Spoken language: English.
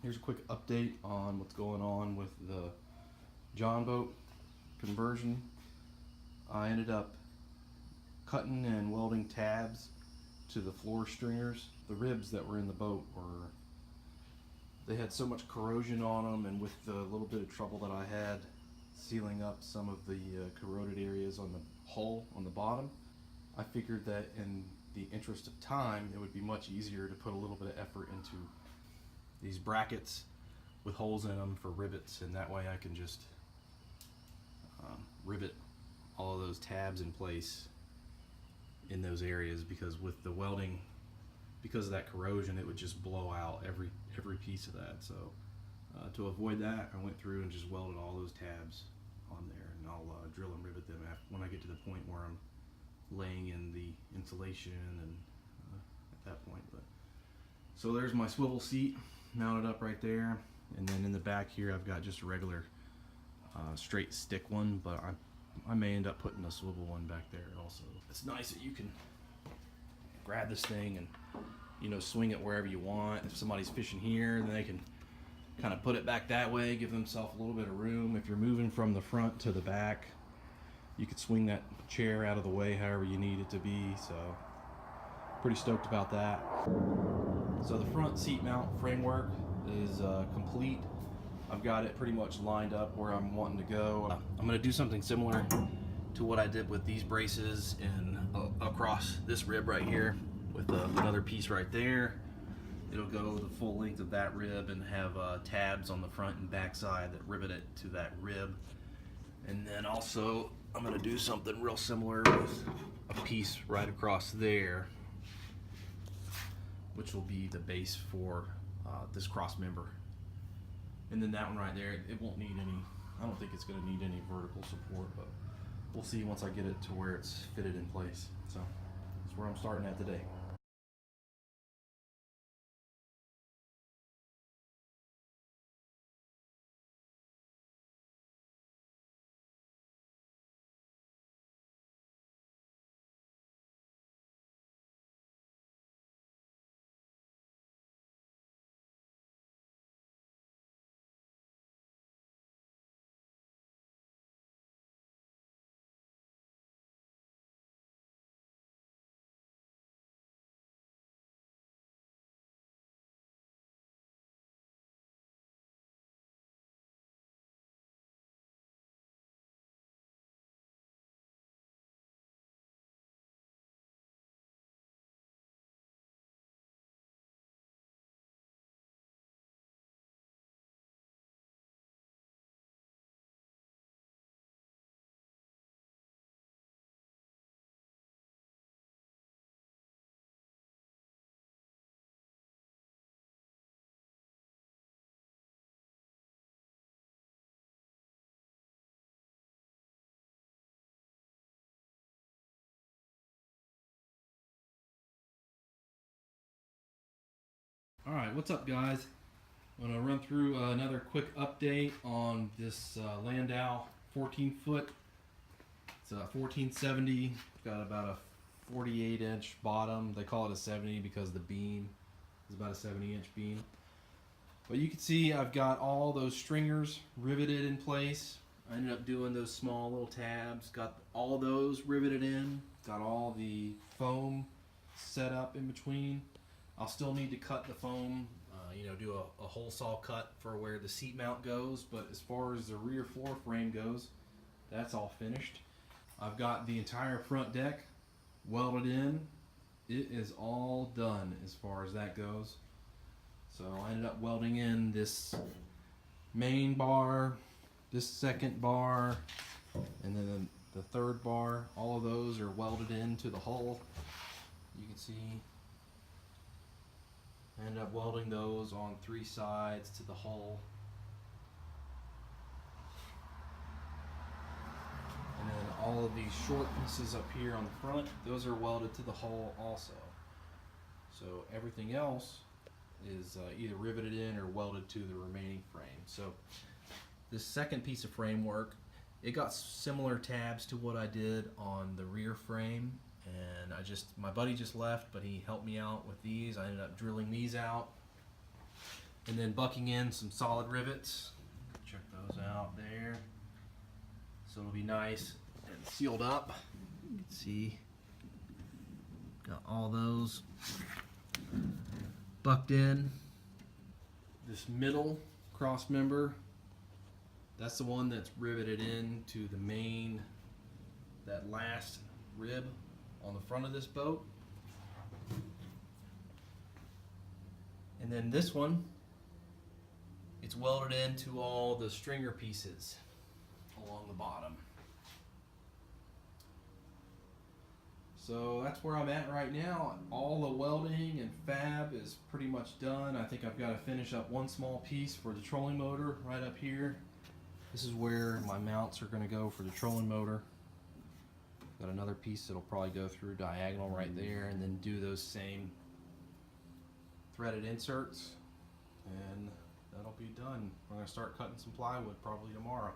Here's a quick update on what's going on with the John boat conversion. I ended up cutting and welding tabs to the floor stringers. The ribs that were in the boat they had so much corrosion on them, and with the little bit of trouble that I had sealing up some of the corroded areas on the hull on the bottom, I figured that in the interest of time it would be much easier to put a little bit of effort into these brackets with holes in them for rivets, and that way I can just rivet all of those tabs in place in those areas, because with the welding, because of that corrosion, it would just blow out every piece of that. So to avoid that, I went through and just welded all those tabs on there, and I'll drill and rivet them when I get to the point where I'm laying in the insulation and at that point. But so there's my swivel seat mounted up right there, and then in the back here I've got just a regular straight stick one, but I may end up putting a swivel one back there also. It's nice that you can grab this thing and, you know, swing it wherever you want. If somebody's fishing here, then they can kind of put it back that way, give themselves a little bit of room. If you're moving from the front to the back, you could swing that chair out of the way however you need it to be. So pretty stoked about that. So the front seat mount framework is complete. I've got it pretty much lined up where I'm wanting to go. I'm going to do something similar to what I did with these braces and across this rib right here with another piece right there. It'll go the full length of that rib and have tabs on the front and back side that rivet it to that rib. And then also I'm going to do something real similar with a piece right across there, which will be the base for this cross member. And then that one right there, it won't need any, I don't think it's going to need any vertical support, but we'll see once I get it to where it's fitted in place. So that's where I'm starting at today. All right, what's up, guys? I'm going to run through another quick update on this Landau 14-foot. It's a 1470. Got about a 48-inch bottom. They call it a 70 because the beam is about a 70-inch beam. But you can see I've got all those stringers riveted in place. I ended up doing those small little tabs. Got all those riveted in. Got all the foam set up in between. I'll still need to cut the foam, do a hole saw cut for where the seat mount goes, but as far as the rear floor frame goes, that's all finished. I've got the entire front deck welded in. It is all done as far as that goes. So I ended up welding in this main bar, this second bar, and then the third bar. All of those are welded into the hull. You can see I ended up welding those on 3 sides to the hull. And then all of these short pieces up here on the front, those are welded to the hull also. So everything else is either riveted in or welded to the remaining frame. So this second piece of framework, it got similar tabs to what I did on the rear frame, and my buddy just left, but he helped me out with these. I ended up drilling these out, And then bucking in some solid rivets. Check those out there. So it'll be nice and sealed up. You can see, got all those bucked in. This middle cross member, that's the one that's riveted into the main, that last rib on the front of this boat. And then this one, it's welded into all the stringer pieces along the bottom. So that's where I'm at right now. All the welding and fab is pretty much done. I think I've got to finish up one small piece for the trolling motor right up here. This is where my mounts are going to go for the trolling motor. Got another piece that'll probably go through diagonal right there, and then do those same threaded inserts, and that'll be done. We're going to start cutting some plywood probably tomorrow.